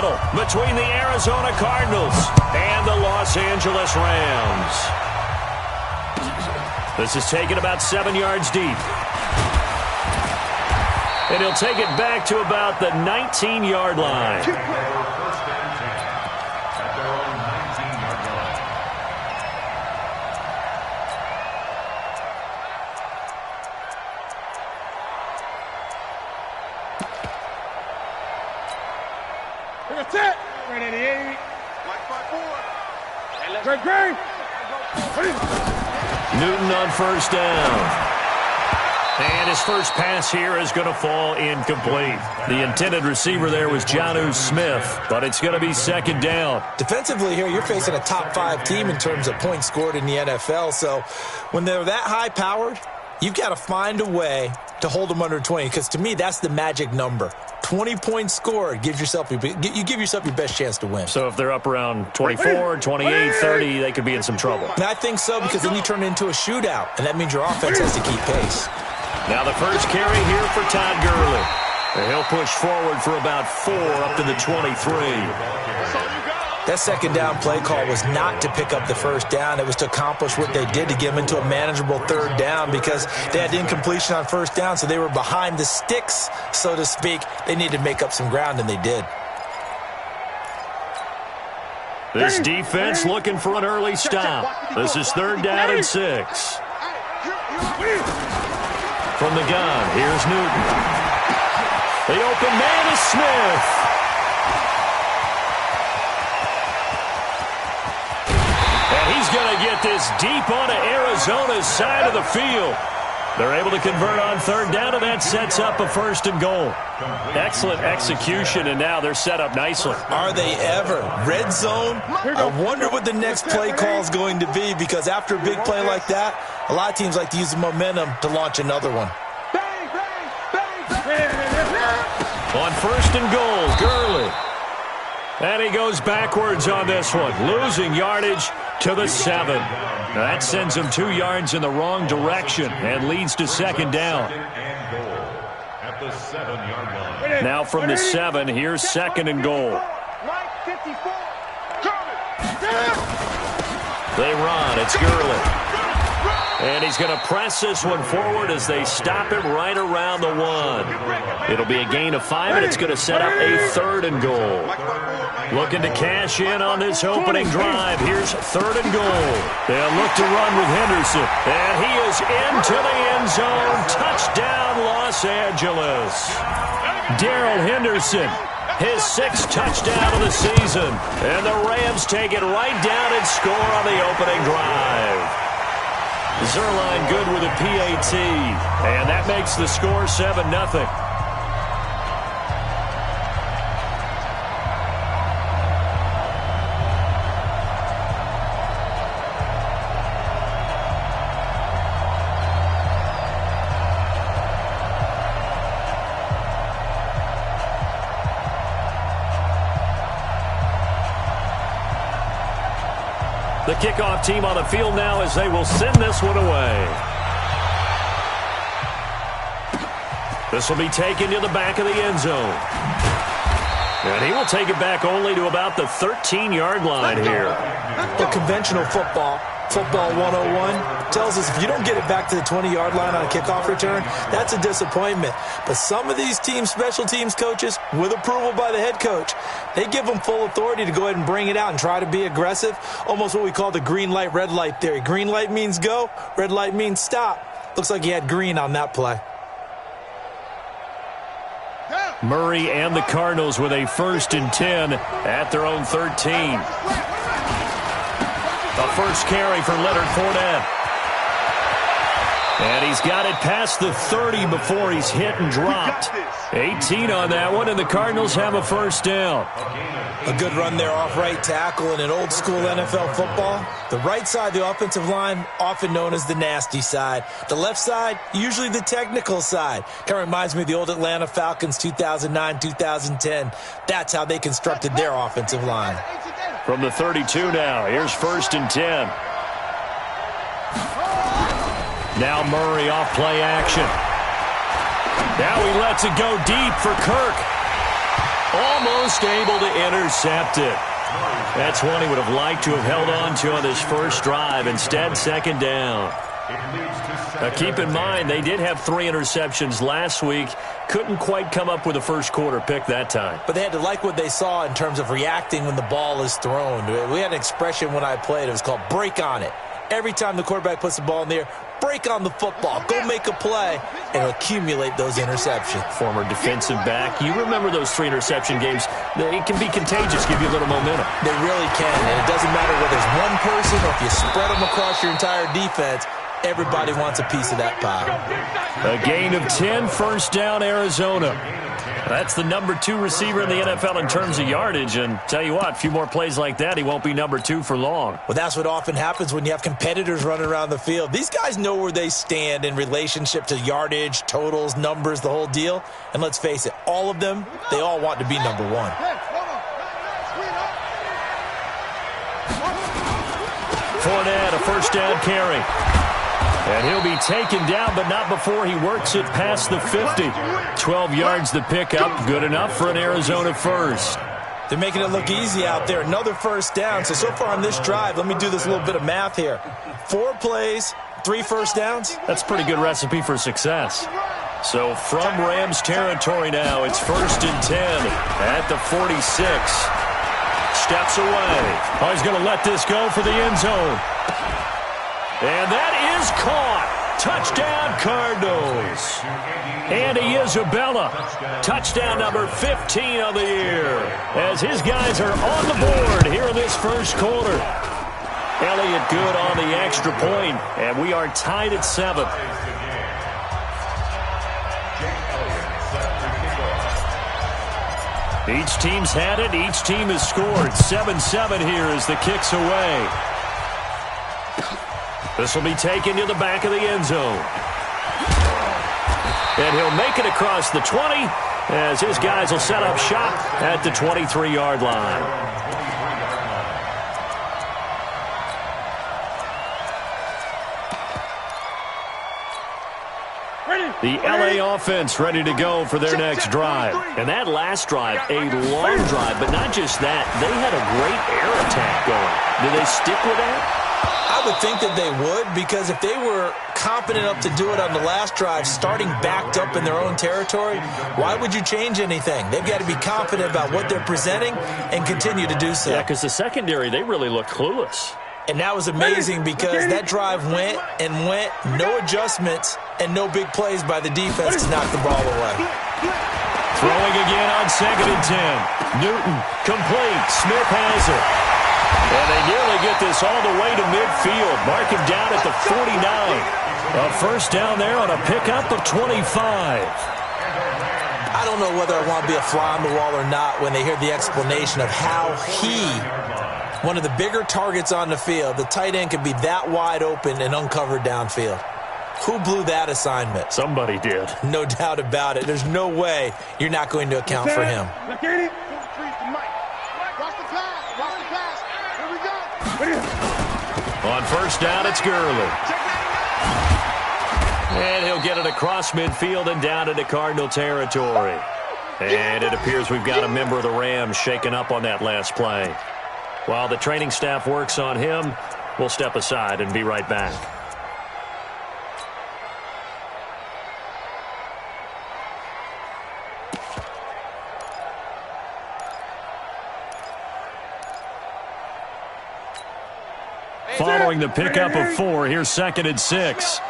battle between the Arizona Cardinals and the Los Angeles Rams. This is taken about 7 yards deep. And he'll take it back to about the 19-yard line. That's it. 388. Great. Newton on first down. And his first pass here is going to fall incomplete. The intended receiver there was Jonnu Smith, but it's going to be second down. Defensively here, you're facing a top-5 team in terms of points scored in the NFL. So when they're that high-powered, you've got to find a way to hold them under 20, because to me, that's the magic number. 20 points scored gives yourself you give yourself your best chance to win. So if they're up around 24, 28, 30, they could be in some trouble. And I think so, because then you turn it into a shootout, and that means your offense has to keep pace. Now the first carry here for Todd Gurley. He'll push forward for about 4 up to the 23. That second down play call was not to pick up the first down. It was to accomplish what they did, to get them into a manageable third down, because they had incompletion on first down, so they were behind the sticks, so to speak. They needed to make up some ground, and they did. This defense looking for an early stop. This is third down and 6. From the gun, here's Newton. The open man is Smith. And he's going to get this deep onto Arizona's side of the field. They're able to convert on third down, and that sets up a first and goal. Excellent execution, and now they're set up nicely. Are they ever? Red zone? I wonder what the next play call is going to be, because after a big play like that, a lot of teams like to use the momentum to launch another one. On first and goal, Gurley. And he goes backwards on this one, losing yardage to the 7. Now that sends him 2 yards in the wrong direction and leads to second down. Now from the 7, here's second and goal. They run. It's Gurley. And he's going to press this one forward as they stop him right around the 1. It'll be a gain of 5, and it's going to set up a third and goal. Looking to cash in on this opening drive. Here's third and goal. They'll look to run with Henderson. And he is into the end zone. Touchdown, Los Angeles. Darrell Henderson, his 6th touchdown of the season. And the Rams take it right down and score on the opening drive. Zerline good with a PAT, and that makes the score 7-0. The kickoff team on the field now as they will send this one away. This will be taken to the back of the end zone. And he will take it back only to about the 13-yard line here. The conventional football 101, tells us if you don't get it back to the 20-yard line on a kickoff return, that's a disappointment. But some of these teams, special teams coaches, with approval by the head coach, they give them full authority to go ahead and bring it out and try to be aggressive. Almost what we call the green light, red light theory. Green light means go, red light means stop. Looks like he had green on that play. Murray and the Cardinals with a 1st and 10 at their own 13. The first carry for Leonard Fournette. And he's got it past the 30 before he's hit and dropped. 18 on that one, and the Cardinals have a first down. A good run there off right tackle in an old-school NFL football. The right side of the offensive line, often known as the nasty side. The left side, usually the technical side. Kind of reminds me of the old Atlanta Falcons 2009, 2010. That's how they constructed their offensive line. From the 32 now, here's 1st and 10. Now Murray off play action. Now he lets it go deep for Kirk. Almost able to intercept it. That's one he would have liked to have held on to on this first drive. Instead, second down. Now, keep in mind, they did have 3 interceptions last week. Couldn't quite come up with a first-quarter pick that time. But they had to like what they saw in terms of reacting when the ball is thrown. We had an expression when I played. It was called break on it. Every time the quarterback puts the ball in the air, break on the football. Go make a play and accumulate those interceptions. Former defensive back. You remember those 3 interception games. It can be contagious, give you a little momentum. They really can, and it doesn't matter whether it's one person or if you spread them across your entire defense. Everybody wants a piece of that pie. A gain of 10, first down, Arizona. That's the number 2 receiver in the NFL in terms of yardage. And tell you what, a few more plays like that, he won't be number 2 for long. Well, that's what often happens when you have competitors running around the field. These guys know where they stand in relationship to yardage, totals, numbers, the whole deal. And let's face it, all of them, they all want to be number 1. Fournette, a first down carry. And he'll be taken down, but not before he works it past the 50. 12 yards to pick up. Good enough for an Arizona first. They're making it look easy out there. Another first down. So far on this drive, let me do this little bit of math here. 4 plays, 3 first downs. That's a pretty good recipe for success. So from Rams territory now, it's 1st and 10 at the 46. Steps away. Oh, he's going to let this go for the end zone. And that is caught. Touchdown, Cardinals. Andy Isabella, touchdown number 15 of the year, as his guys are on the board here in this first quarter. Elliott good on the extra point, and we are tied at 7. Each team's had it. Each team has scored. 7-7 here as the kick's away. This will be taken to the back of the end zone. And he'll make it across the 20 as his guys will set up shop at the 23-yard line. The LA offense ready to go for their next drive. And that last drive, a long drive, but not just that. They had a great air attack going. Do they stick with that? I would think that they would, because if they were confident enough to do it on the last drive, starting backed up in their own territory, why would you change anything? They've got to be confident about what they're presenting and continue to do so. Yeah, because the secondary, they really looked clueless. And that was amazing because that drive went and went, no adjustments and no big plays by the defense to knock the ball away. Throwing again on 2nd and 10. Newton, complete. Smith has it. And they nearly get this all the way to midfield. Mark him down at the 49. A first down there on a pickup of 25. I don't know whether I want to be a fly on the wall or not when they hear the explanation of how one of the bigger targets on the field, the tight end could be that wide open and uncovered downfield. Who blew that assignment? Somebody did. No doubt about it. There's no way you're not going to account for him. On first down, it's Gurley. And he'll get it across midfield and down into Cardinal territory. And it appears we've got a member of the Rams shaken up on that last play. While the training staff works on him, we'll step aside and be right back. Following the pickup of 4, here's 2nd and 6.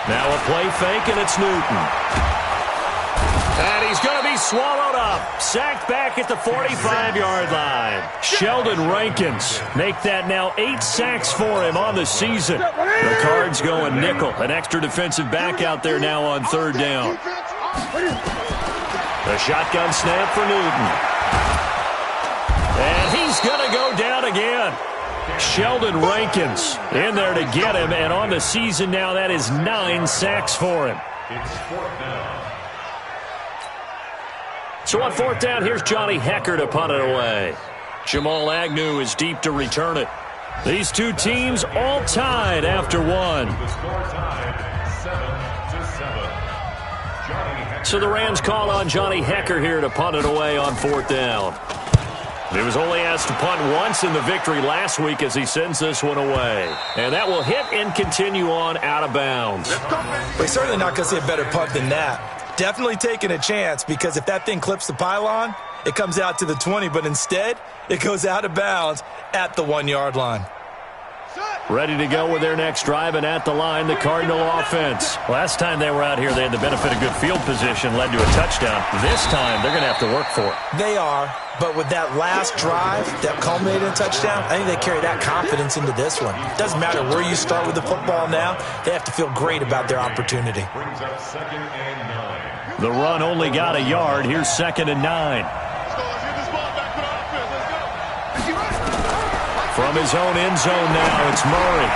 Now a play fake, and it's Newton. And he's going to be swallowed up. Sacked back at the 45-yard line. Sheldon Rankins make that now 8 sacks for him on the season. The Cards going nickel. An extra defensive back out there now on 3rd down. The shotgun snap for Newton. And he's going to go down again. Sheldon Rankins in there to get him. And on the season now, that is 9 sacks for him. So on 4th down, here's Johnny Hecker to punt it away. Jamal Agnew is deep to return it. These two teams all tied after 1. So the Rams call on Johnny Hekker here to punt it away on 4th down. He was only asked to punt once in the victory last week as he sends this one away. And that will hit and continue on out of bounds. We're certainly not going to see a better punt than that. Definitely taking a chance, because if that thing clips the pylon, it comes out to the 20, but instead it goes out of bounds at the 1-yard line. Ready to go with their next drive, and at the line, the Cardinal offense. Last time they were out here, they had the benefit of good field position, led to a touchdown. This time, they're going to have to work for it. They are, but with that last drive that culminated in a touchdown, I think they carry that confidence into this one. It doesn't matter where you start with the football now. They have to feel great about their opportunity. The run only got a yard. Here's 2nd and 9. From his own end zone now, it's Murray.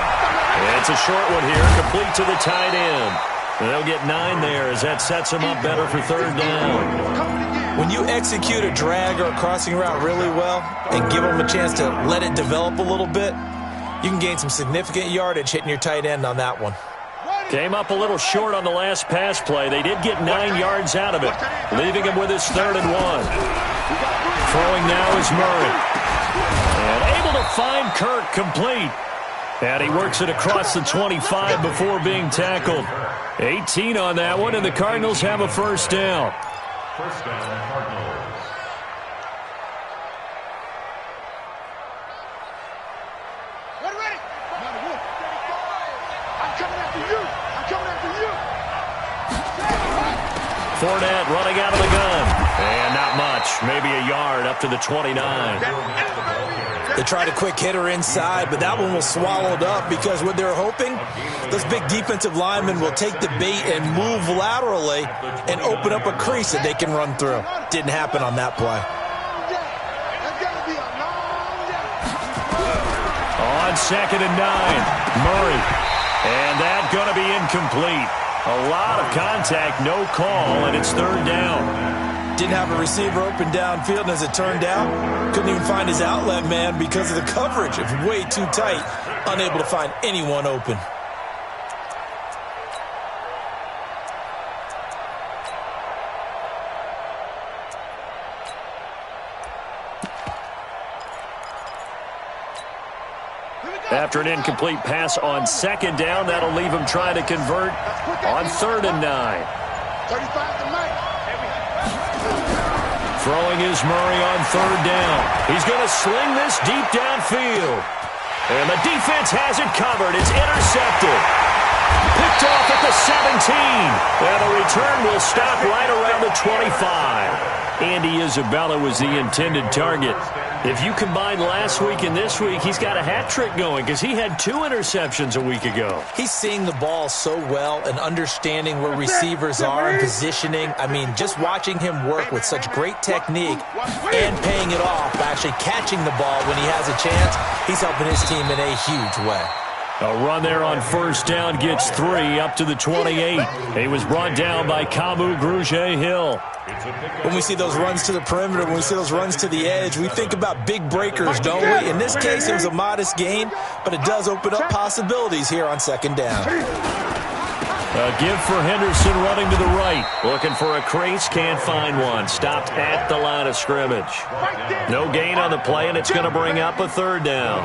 It's a short one here, complete to the tight end. And they'll get 9 there as that sets them up better for 3rd down. When you execute a drag or a crossing route really well and give them a chance to let it develop a little bit, you can gain some significant yardage hitting your tight end on that one. Came up a little short on the last pass play. They did get 9 yards out of it, leaving him with his 3rd and 1. Throwing now is Murray. And able to find Kirk complete. And he works it across the 25 before being tackled. 18 on that one, and the Cardinals have a 1st down. First down, Cardinals. Ready? I'm coming after you. I'm coming after you. Fournette running out of the gun. And not much. Maybe a yard up to the 29. They tried a quick hitter inside, but that one was swallowed up because what they're hoping, those big defensive linemen will take the bait and move laterally and open up a crease that they can run through. Didn't happen on that play. On 2nd and 9, Murray. And that going to be incomplete. A lot of contact, no call, and it's 3rd down. Didn't have a receiver open downfield, and as it turned out, couldn't even find his outlet man because of the coverage. It was way too tight, unable to find anyone open. After an incomplete pass on 2nd down, that'll leave him trying to convert on 3rd and 9. 35 to 9. Throwing is Murray on 3rd down. He's going to sling this deep downfield. And the defense has it covered. It's intercepted. Picked off at the 17. And the return will stop right around the 25. Andy Isabella was the intended target. If you combine last week and this week, he's got a hat trick going because he had 2 interceptions a week ago. He's seeing the ball so well and understanding where receivers are and positioning. I mean, just watching him work with such great technique and paying it off, actually catching the ball when he has a chance, he's helping his team in a huge way. A run there on 1st down gets 3 up to the 28. He was brought down by Kamu Grugier-Hill. When we see those runs to the perimeter, when we see those runs to the edge, we think about big breakers, don't we? In this case, it was a modest gain, but it does open up possibilities here on 2nd down. A give for Henderson running to the right. Looking for a crease, can't find one. Stopped at the line of scrimmage. No gain on the play, and it's going to bring up a 3rd down.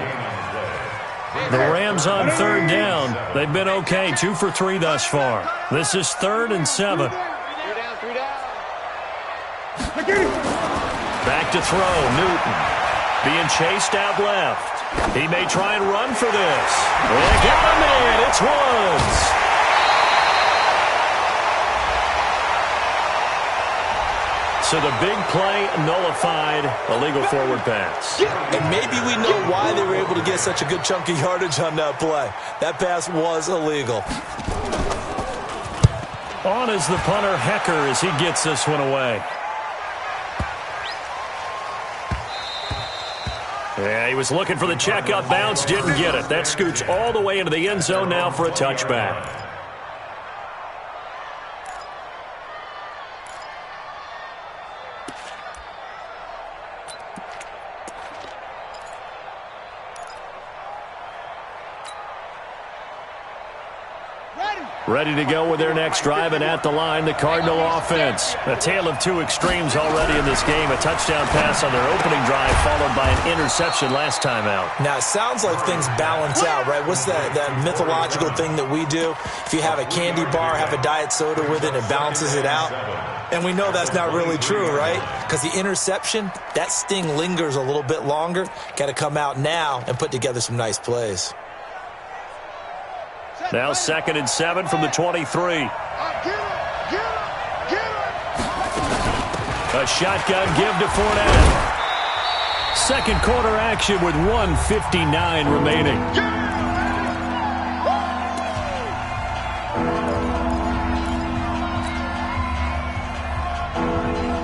The Rams on 3rd down. They've been okay, 2 for 3 thus far. This is 3rd and 7. Back to throw, Newton. Being chased out left. He may try and run for this. They got him in. It's Woods. So the big play nullified, a legal forward pass. And maybe we know why they were able to get such a good chunk of yardage on that play. That pass was illegal. On is the punter, Hekker, as he gets this one away. Yeah, he was looking for the check-up bounce, didn't get it. That scoots all the way into the end zone now for a touchback. Ready to go with their next drive, and at the line, the Cardinal offense. A tale of two extremes already in this game. A touchdown pass on their opening drive, followed by an interception last time out. Now, it sounds like things balance out, right? What's that mythological thing that we do? If you have a candy bar, have a diet soda with it, it balances it out. And we know that's not really true, right? Because the interception, that sting lingers a little bit longer. Got to come out now and put together some nice plays. Now 2nd and 7 from the 23. A shotgun give to Fournette. Second quarter action with 1:59 remaining.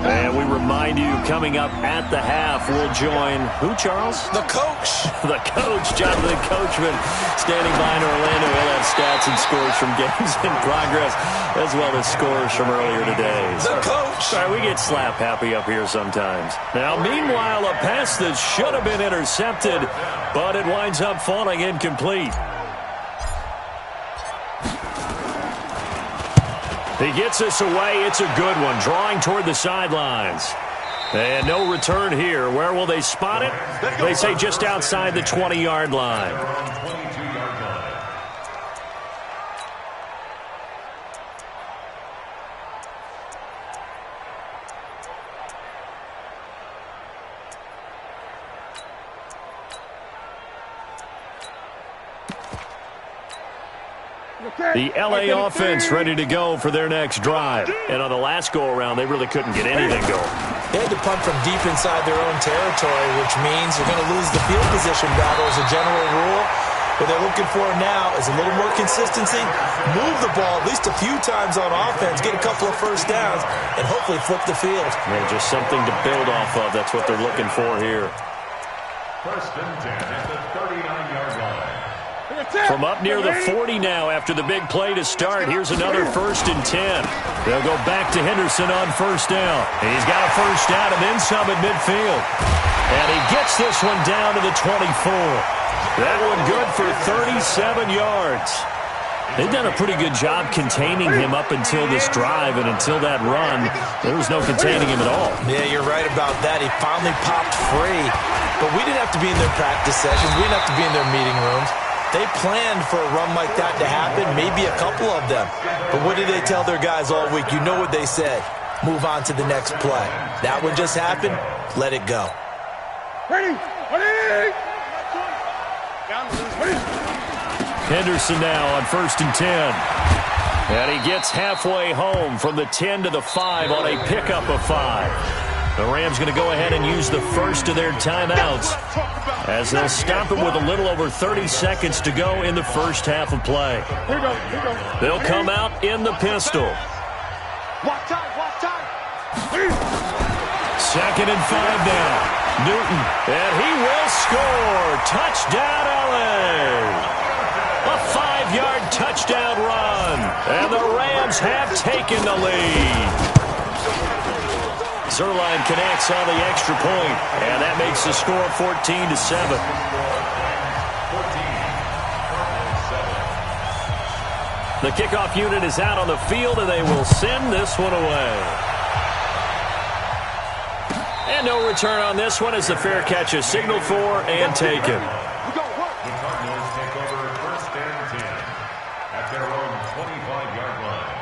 And we remind you, coming up at the half, we'll join who, Charles? The coach. The coach, Jonathan Coachman, standing by in Orlando. He'll have stats and scores from games in progress, as well as scores from earlier today. The coach. Sorry, we get slap happy up here sometimes. Now, meanwhile, a pass that should have been intercepted, but it winds up falling incomplete. He gets us away. It's a good one, drawing toward the sidelines. And no return here. Where will they spot it? They say just outside the 20-yard line. The LA offense ready to go for their next drive. And on the last go-around, they really couldn't get anything going. They had to punt from deep inside their own territory, which means you're going to lose the field position battle as a general rule. What they're looking for now is a little more consistency, move the ball at least a few times on offense, get a couple of first downs, and hopefully flip the field. Yeah, just something to build off of. That's what they're looking for here. 1st and 10 at the 39-yard line. From up near the 40 now after the big play to start. Here's another 1st and 10. They'll go back to Henderson on first down. He's got a first down and then some at midfield. And he gets this one down to the 24. That one good for 37 yards. They've done a pretty good job containing him up until this drive, and until that run, there was no containing him at all. Yeah, you're right about that. He finally popped free. But we didn't have to be in their practice sessions. We didn't have to be in their meeting rooms. They planned for a run like that to happen, maybe a couple of them. But what did they tell their guys all week? You know what they said. Move on to the next play. That one just happened. Let it go. Ready? Ready? Henderson now on 1st and 10. And he gets halfway home from the 10 to the 5 on a pickup of 5. The Rams going to go ahead and use the first of their timeouts as they'll stop it with a little over 30 seconds to go in the first half of play. They'll come out in the pistol. Watch time. 2nd and 5 now. Newton, and he will score. Touchdown, LA. A 5-yard touchdown run, and the Rams have taken the lead. Zerline connects on the extra point, and that makes the score 14-7. The kickoff unit is out on the field, and they will send this one away. And no return on this one as the fair catch is signaled for and taken. The Cardinals take over 1st and 10 at their own 25-yard line.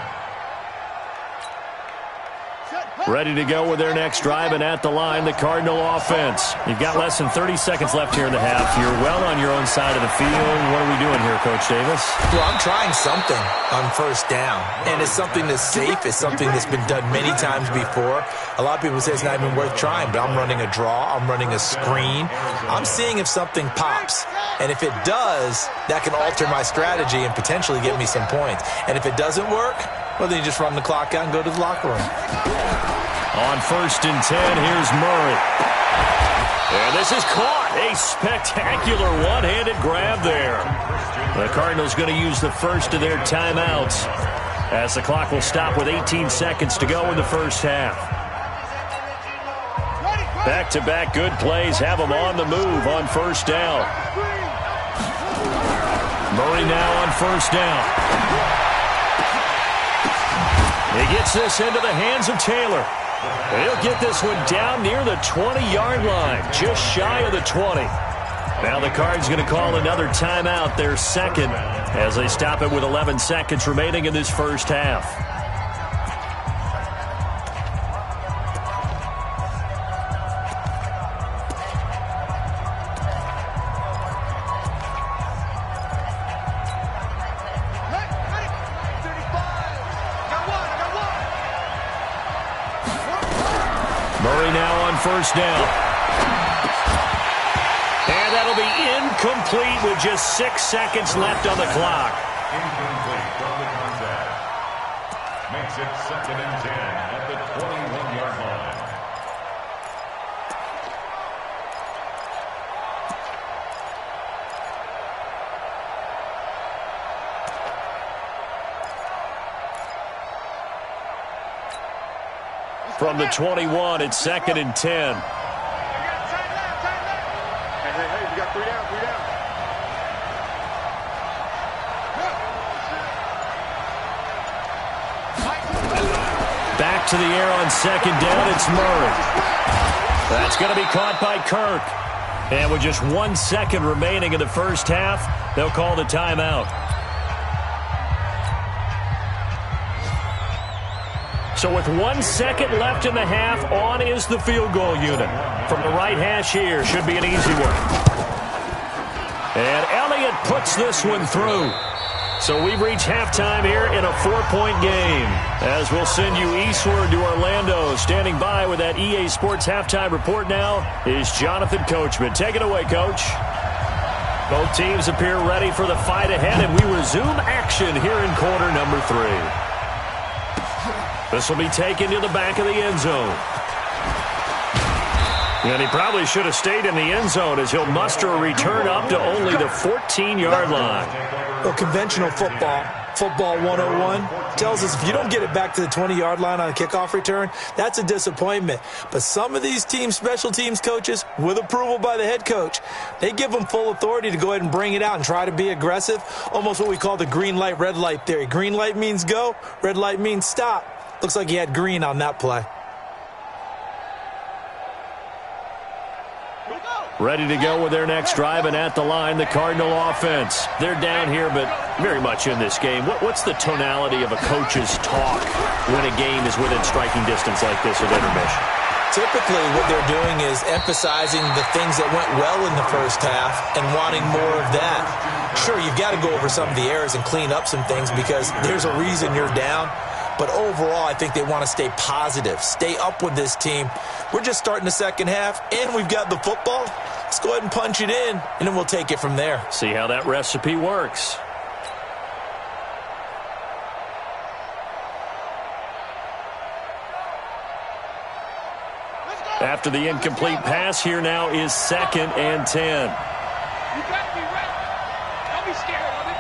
Ready to go with their next drive, and at the line, the Cardinal offense. You've got less than 30 seconds left here in the half. You're well on your own side of the field. What are we doing here, Coach Davis? Well, I'm trying something on first down, and it's something that's safe. It's something that's been done many times before. A lot of people say it's not even worth trying, but I'm running a draw. I'm running a screen. I'm seeing if something pops, and if it does, that can alter my strategy and potentially get me some points. And if it doesn't work, well, then you just run the clock out and go to the locker room. On 1st and 10, here's Murray. And this is caught. A spectacular one-handed grab there. The Cardinals going to use the first of their timeouts as the clock will stop with 18 seconds to go in the first half. Back-to-back good plays have them on the move on first down. Murray now on first down. He gets this into the hands of Taylor. And he'll get this one down near the 20-yard line, just shy of the 20. Now the Cards going to call another timeout, their second, as they stop it with 11 seconds remaining in this first half. Murray now on first down. And that'll be incomplete with just 6 seconds left on the clock. Incomplete from the contact. Makes it 2nd and 10 at the 21-yard line. From the 21, it's 2nd and 10. Hey, we got 3 down, 3 down. Back to the air on 2nd down, it's Murray. That's going to be caught by Kirk. And with just 1 second remaining in the first half, they'll call the timeout. So with 1 second left in the half, on is the field goal unit. From the right hash here, should be an easy one. And Elliott puts this one through. So we've reached halftime here in a 4-point game. As we'll send you eastward to Orlando. Standing by with that EA Sports halftime report now is Jonathan Coachman. Take it away, Coach. Both teams appear ready for the fight ahead, and we resume action here in quarter number 3. This will be taken to the back of the end zone. And he probably should have stayed in the end zone as he'll muster a return up to only the 14-yard line. Well, conventional football 101, tells us if you don't get it back to the 20-yard line on a kickoff return, that's a disappointment. But some of these special teams coaches, with approval by the head coach, they give them full authority to go ahead and bring it out and try to be aggressive, almost what we call the green light, red light theory. Green light means go, red light means stop. Looks like he had green on that play. Ready to go with their next drive, and at the line, the Cardinal offense. They're down here, but very much in this game. What's the tonality of a coach's talk when a game is within striking distance like this at intermission? Typically, what they're doing is emphasizing the things that went well in the first half and wanting more of that. Sure, you've got to go over some of the errors and clean up some things because there's a reason you're down. But overall, I think they want to stay positive, stay up with this team. We're just starting the second half, and we've got the football. Let's go ahead and punch it in, and then we'll take it from there. See how that recipe works. After the incomplete pass, here now is 2nd and 10. You got me right. Don't be scared of it.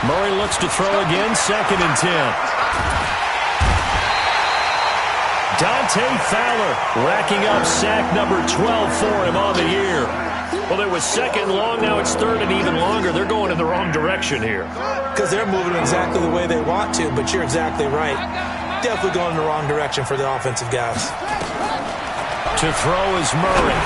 Murray looks to throw again, 2nd and 10. Dante Fowler racking up sack number 12 for him on the year. Well, it was 2nd long, now it's 3rd and even longer. They're going in the wrong direction here. Because they're moving exactly the way they want to, but you're exactly right. Definitely going in the wrong direction for the offensive guys. To throw is Murray.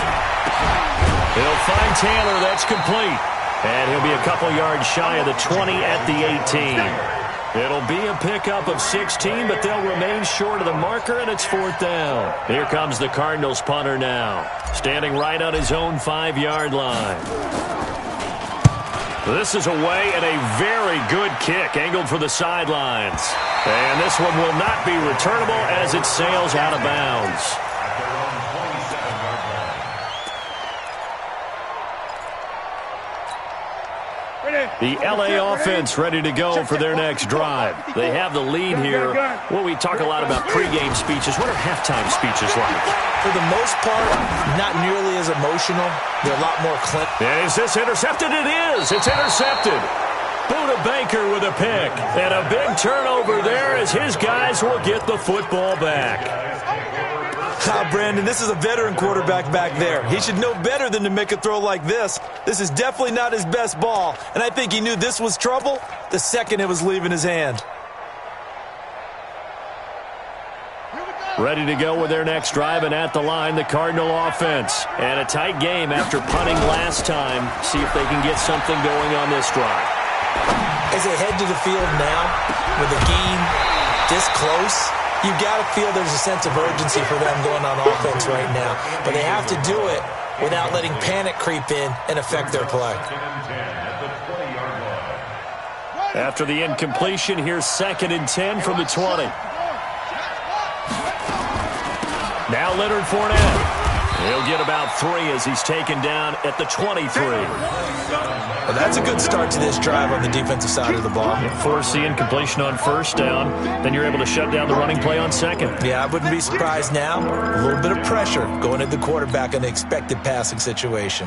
He'll find Taylor, that's complete. And he'll be a couple yards shy of the 20 at the 18. It'll be a pickup of 16, but they'll remain short of the marker, and it's 4th down. Here comes the Cardinals punter now, standing right on his own 5-yard line. This is away and a very good kick, angled for the sidelines. And this one will not be returnable as it sails out of bounds. The L.A. offense ready to go for their next drive. They have the lead here. Well, we talk a lot about pregame speeches. What are halftime speeches like? For the most part, not nearly as emotional. They're a lot more clip. Is this intercepted? It is. It's intercepted. Buda Baker with a pick. And a big turnover there as his guys will get the football back. Brandon, this is a veteran quarterback back there. He should know better than to make a throw like this. This is definitely not his best ball, and I think he knew this was trouble the second it was leaving his hand. Ready to go with their next drive, and at the line, the Cardinal offense. And a tight game after punting last time. See if they can get something going on this drive. As they head to the field now, with the game this close, you've got to feel there's a sense of urgency for them going on offense right now. But they have to do it without letting panic creep in and affect their play. After the incompletion, here's 2nd and 10 from the 20. Now Leonard Fournette. He'll get about 3 as he's taken down at the 23. Well, that's a good start to this drive on the defensive side of the ball. Force the incompletion on 1st down. Then you're able to shut down the running play on 2nd. Yeah, I wouldn't be surprised now. A little bit of pressure going at the quarterback in the expected passing situation.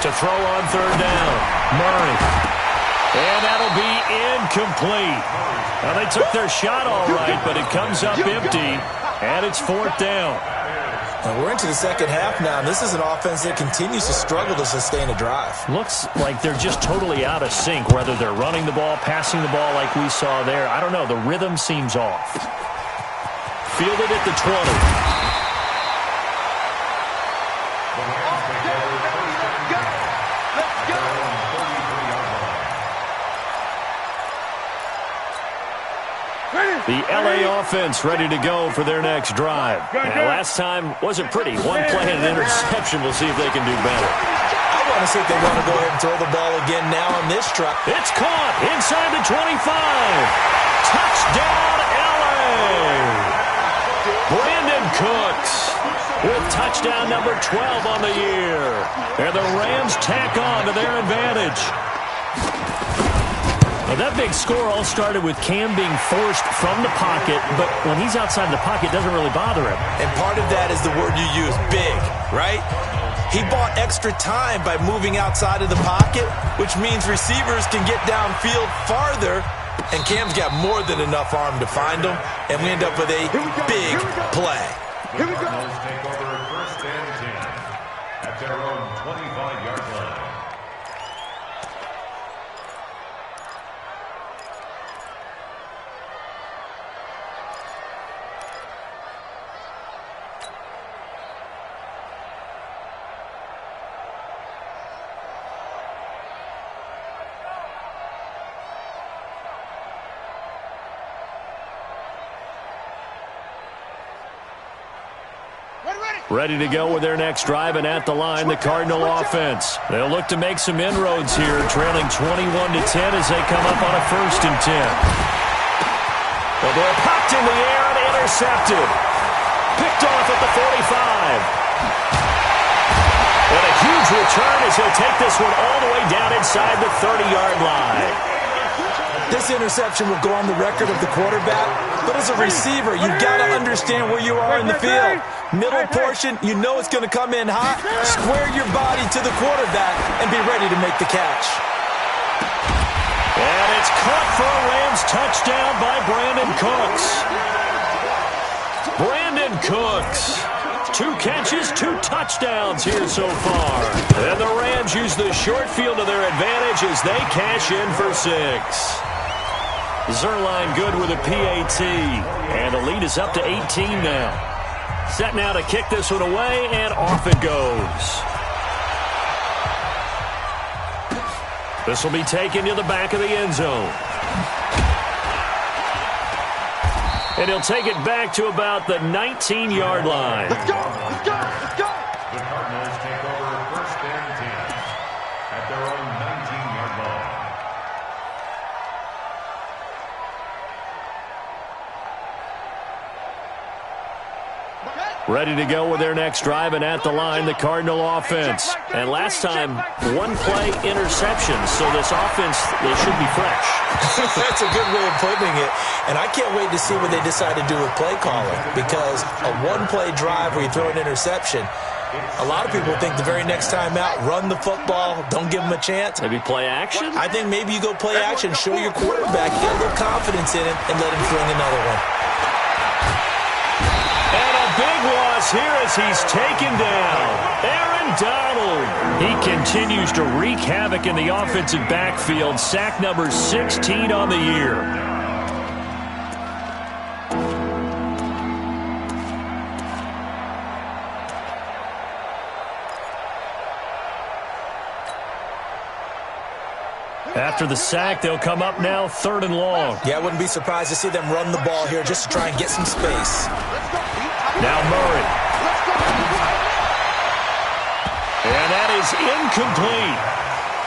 To throw on 3rd down. Murray. And that'll be incomplete. Now, they took their shot all right, but it comes up empty, and it's 4th down. And we're into the second half now, and this is an offense that continues to struggle to sustain a drive. Looks like they're just totally out of sync, whether they're running the ball, passing the ball like we saw there. I don't know. The rhythm seems off. Fielded at the 20. The L.A. offense ready to go for their next drive. And last time wasn't pretty. One play and an interception. We'll see if they can do better. I want to see if they want to go ahead and throw the ball again now on this drive. It's caught inside the 25. Touchdown, L.A. Brandon Cooks with touchdown number 12 on the year. And the Rams tack on to their advantage. Well, that big score all started with Cam being forced from the pocket, but when he's outside the pocket, it doesn't really bother him. And part of that is the word you use, big, right? He bought extra time by moving outside of the pocket, which means receivers can get downfield farther, and Cam's got more than enough arm to find them, and we end up with a big play. Here we go. Take over 1st and 10 at their own 25-yard line. Ready to go with their next drive, and at the line, the Cardinal offense. They'll look to make some inroads here, trailing 21-10 as they come up on a 1st and 10. The ball popped in the air and intercepted. Picked off at the 45. And a huge return as he'll take this one all the way down inside the 30-yard line. This interception will go on the record of the quarterback, but as a receiver, you've got to understand where you are in the field. Middle portion, you know it's going to come in hot. Square your body to the quarterback and be ready to make the catch. And it's caught for a Rams touchdown by Brandon Cooks. Brandon Cooks. 2 catches, 2 touchdowns here so far. And the Rams use the short field to their advantage as they cash in for 6. Zerline good with a PAT. And the lead is up to 18 now. Set now to kick this one away, and off it goes. This will be taken to the back of the end zone. And he'll take it back to about the 19-yard line. Let's go! Let's go! Let's go! The Cardinals take over 1st and 10 at their own 19-yard line. Ready to go with their next drive, and at the line, the Cardinal offense. And last time, 1-play interception, so this offense, they should be fresh. That's a good way of putting it. And I can't wait to see what they decide to do with play calling, because a 1-play drive where you throw an interception, A lot of people think the very next time out, run the football, don't give him a chance. Maybe play action? I think maybe you go play action, show your quarterback, you get a little confidence in him, and let him fling another one. And a big loss here as he's taken down. Aaron Donald. He continues to wreak havoc in the offensive backfield. Sack number 16 on the year. After the sack, they'll come up now 3rd and long. Yeah, I wouldn't be surprised to see them run the ball here just to try and get some space. Now Murray. And that is incomplete.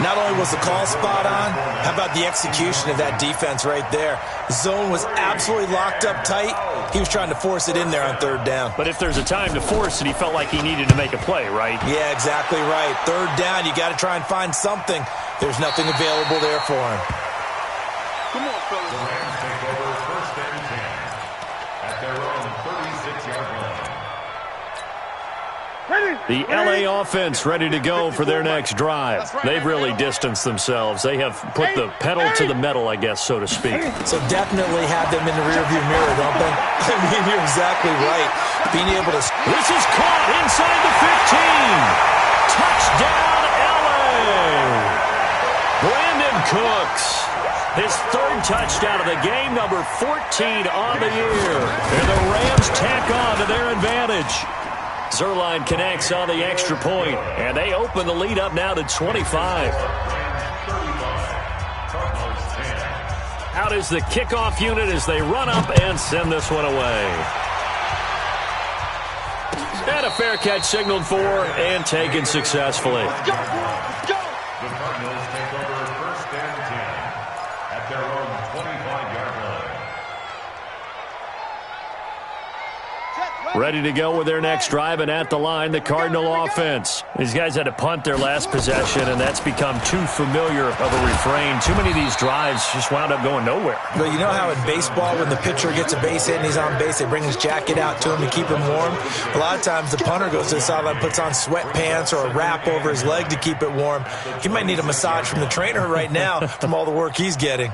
Not only was the call spot on, how about the execution of that defense right there? The zone was absolutely locked up tight. He was trying to force it in there on 3rd down. But if there's a time to force it, he felt like he needed to make a play, right? Yeah, exactly right. 3rd down, you got to try and find something. There's nothing available there for him. Come on, fellas. The Rams take over 1st and 10 at their own 36-yard line. The LA offense ready to go for their next drive. They've really distanced themselves. They have put the pedal to the metal, I guess, so to speak. So definitely have them in the rearview mirror, don't they? I mean, you're exactly right. Being able to... This is caught inside the 15. Touchdown, LA. Brandon Cooks. His 3rd touchdown of the game, number 14 on the year. And the Rams tack on to their advantage. Zerline connects on the extra point, and they open the lead up now to 25. Out is the kickoff unit as they run up and send this one away. And a fair catch signaled for and taken successfully. Let's go, let's go. The Cardinals take over 1st and 10 at their own 25-yard line. Ready to go with their next drive, and at the line, the Cardinal offense. These guys had to punt their last possession, and that's become too familiar of a refrain. Too many of these drives just wound up going nowhere. But you know how in baseball, when the pitcher gets a base hit and he's on base, they bring his jacket out to him to keep him warm? A lot of times the punter goes to the sideline, puts on sweatpants or a wrap over his leg to keep it warm. He might need a massage from the trainer right now from all the work he's getting.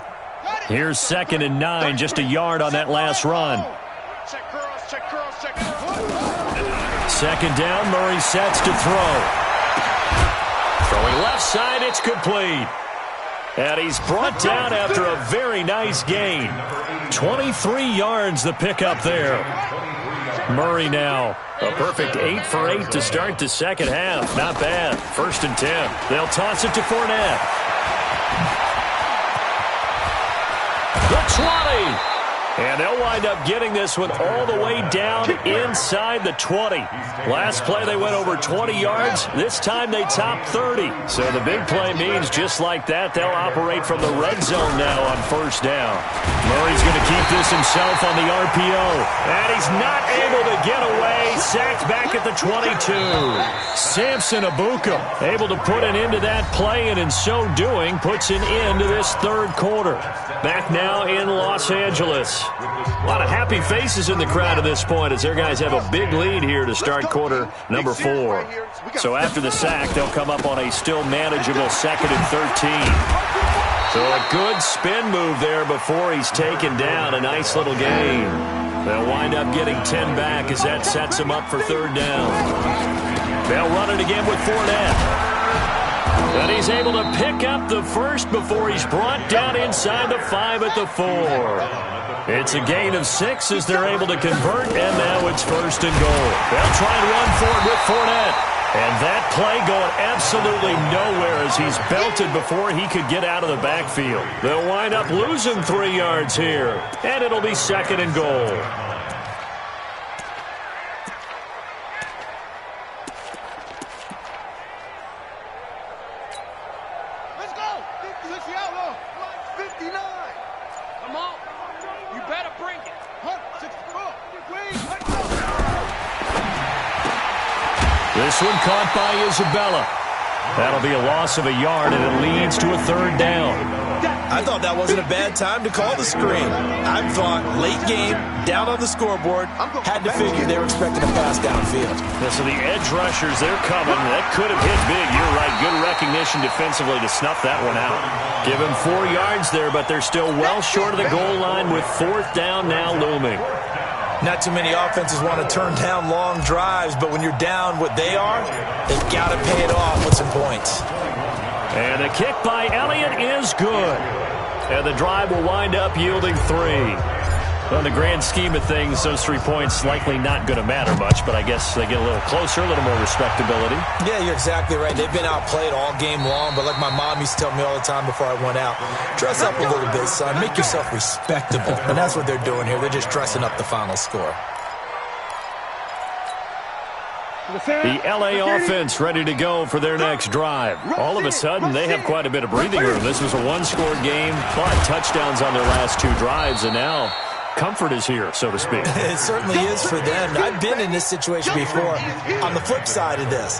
Here's 2nd and 9, just a yard on that last run. Check curls, check curls, check curls. 2nd down, Murray sets to throw. Throwing left side, it's complete. And he's brought down after a very nice gain. 23 yards the pickup there. Murray now, a perfect 8 for 8 to start the 2nd half. Not bad. 1st and 10. They'll toss it to Fournette. The 20. And they'll wind up getting this one all the way down inside the 20. Last play, they went over 20 yards. This time, they topped 30. So the big play means just like that, they'll operate from the red zone now on 1st down. Murray's going to keep this himself on the RPO. And he's not able to get away. Sacked back at the 22. Samson Abuka able to put an end to that play, and in so doing, puts an end to this 3rd quarter. Back now in Los Angeles. A lot of happy faces in the crowd at this point as their guys have a big lead here to start quarter number 4. So after the sack, they'll come up on a still manageable 2nd and 13. So a good spin move there before he's taken down. A nice little gain. They'll wind up getting 10 back as that sets him up for 3rd down. They'll run it again with Fournette. But he's able to pick up the 1st before he's brought down inside the 5 at the 4. It's a gain of 6 as they're able to convert, and now it's 1st and goal. They'll try and run for it with Fournette. And that play going absolutely nowhere as he's belted before he could get out of the backfield. They'll wind up losing 3 yards here, and it'll be 2nd and goal. Let's go. 56 the outlaw. 59. Come on. You better bring it. 64. This one caught by Isabella. That'll be a loss of a yard, and it leads to a third down. I thought that wasn't a bad time to call the screen. I thought late game, down on the scoreboard, had to figure they were expecting a pass downfield. Yeah, so the edge rushers, they're coming. That could have hit big. You're right. Good recognition defensively to snuff that one out. Give him 4 yards there, but they're still well short of the goal line with fourth down now looming. Not too many offenses want to turn down long drives, but when you're down what they are, they've got to pay it off with some points. And the kick by Elliott is good. And the drive will wind up yielding 3. On the grand scheme of things, those 3 points likely not going to matter much, but I guess they get a little closer, a little more respectability. Yeah, you're exactly right. They've been outplayed all game long, but like my mom used to tell me all the time before I went out, dress up a little bit, son. Make yourself respectable. And that's what they're doing here. They're just dressing up the final score. The LA offense ready to go for their next drive. All of a sudden, they have quite a bit of breathing room. This was a one-score game, but touchdowns on their last 2 drives, and now comfort is here, so to speak. It certainly is for them. I've been in this situation before on the flip side of this.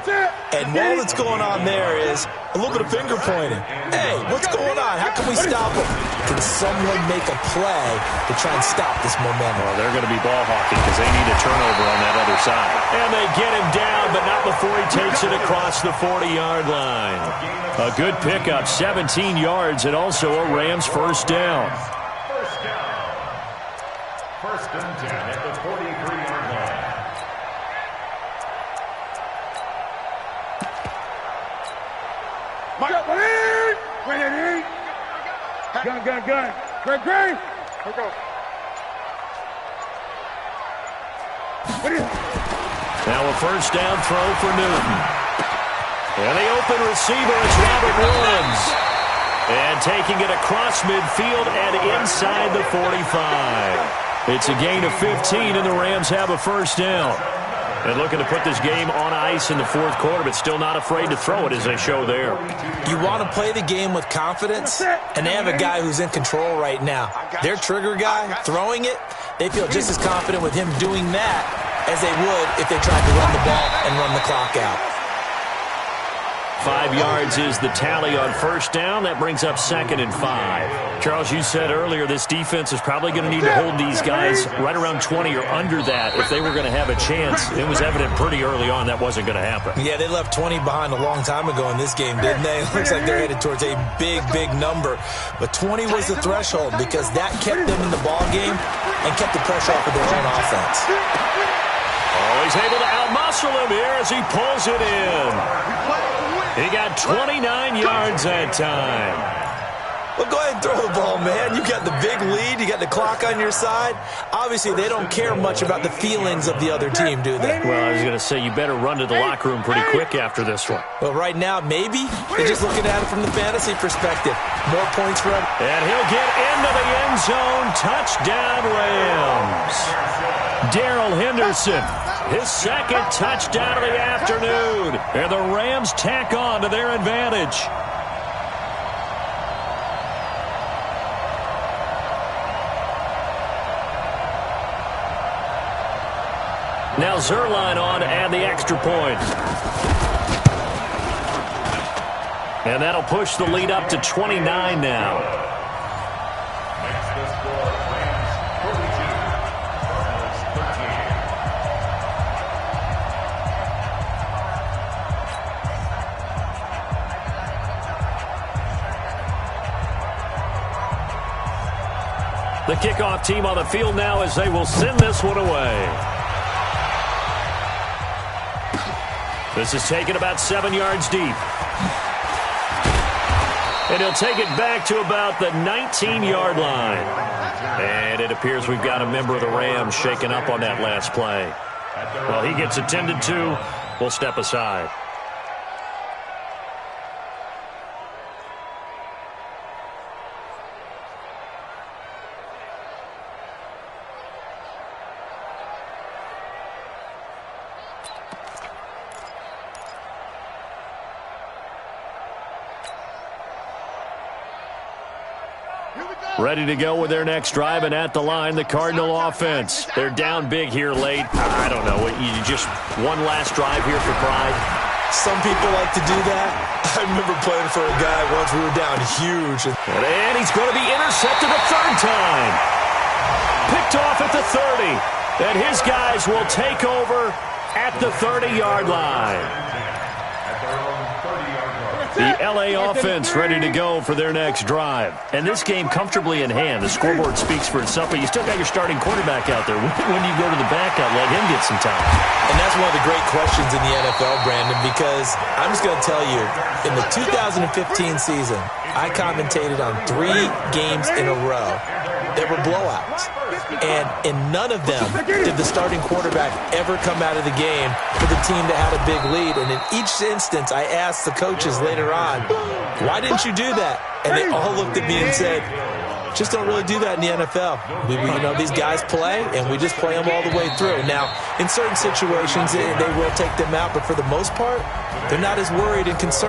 And while that's going on there is a little bit of finger pointing. Hey, what's going on? How can we stop them? Can someone make a play to try and stop this momentum? Well, they're going to be ball hawking because they need a turnover on that other side. And they get him down, but not before he takes it across the 40-yard line. A good pickup, 17 yards, and also a Rams first down. First and 10 at the 43-yard line. Gun. Great. Here we go. Now a first down throw for Newton. And the open receiver is Robert Woods. And taking it across midfield and inside the 45. It's a gain of 15, and the Rams have a first down. And looking to put this game on ice in the fourth quarter, but still not afraid to throw it as they show there. You want to play the game with confidence, and they have a guy who's in control right now. Their trigger guy, throwing it, they feel just as confident with him doing that as they would if they tried to run the ball and run the clock out. 5 yards is the tally on first down. That brings up 2nd and 5. Charles, you said earlier this defense is probably going to need to hold these guys right around 20 or under that if they were going to have a chance. It was evident pretty early on that wasn't going to happen. Yeah, they left 20 behind a long time ago in this game, didn't they? It looks like they're headed towards a big number. But 20 was the threshold because that kept them in the ball game and kept the pressure off of their own offense. Oh, he's able to outmuscle him here as he pulls it in. He got 29 yards that time. Well, go ahead and throw the ball, man. You got the big lead. You got the clock on your side. Obviously, they don't care much about the feelings of the other team, do they? Well, I was going to say, you better run to the locker room pretty quick after this one. Well, right now, maybe. They're just looking at it from the fantasy perspective. More points for him. And he'll get into the end zone. Touchdown, Rams. Darrell Henderson, his 2nd touchdown of the afternoon. And the Rams tack on to their advantage. Now Zerline on to add the extra point. And that'll push the lead up to 29 now. Makes the score Rams 42, Cardinals 13. The kickoff team on the field now as they will send this one away. This is taken about 7 yards deep. And he'll take it back to about the 19-yard line. And it appears we've got a member of the Rams shaken up on that last play. Well, he gets attended to. We'll step aside. Ready to go with their next drive, and at the line, the Cardinal offense. They're down big here late. I don't know. You just one last drive here for pride? Some people like to do that. I remember playing for a guy once. We were down huge. And he's going to be intercepted a third time. Picked off at the 30. And his guys will take over at the 30-yard line. The L.A. offense ready to go for their next drive. And this game comfortably in hand. The scoreboard speaks for itself, but you still got your starting quarterback out there. When do you go to the backup, let him get some time? And that's one of the great questions in the NFL, Brandon, because I'm just going to tell you, in the 2015 season, I commentated on 3 games in a row. They were blowouts. And in none of them did the starting quarterback ever come out of the game for the team that had a big lead. And in each instance, I asked the coaches later on, why didn't you do that? And they all looked at me and said, just don't really do that in the NFL. These guys play, and we just play them all the way through. Now, in certain situations, they will take them out, but for the most part, they're not as worried and concerned.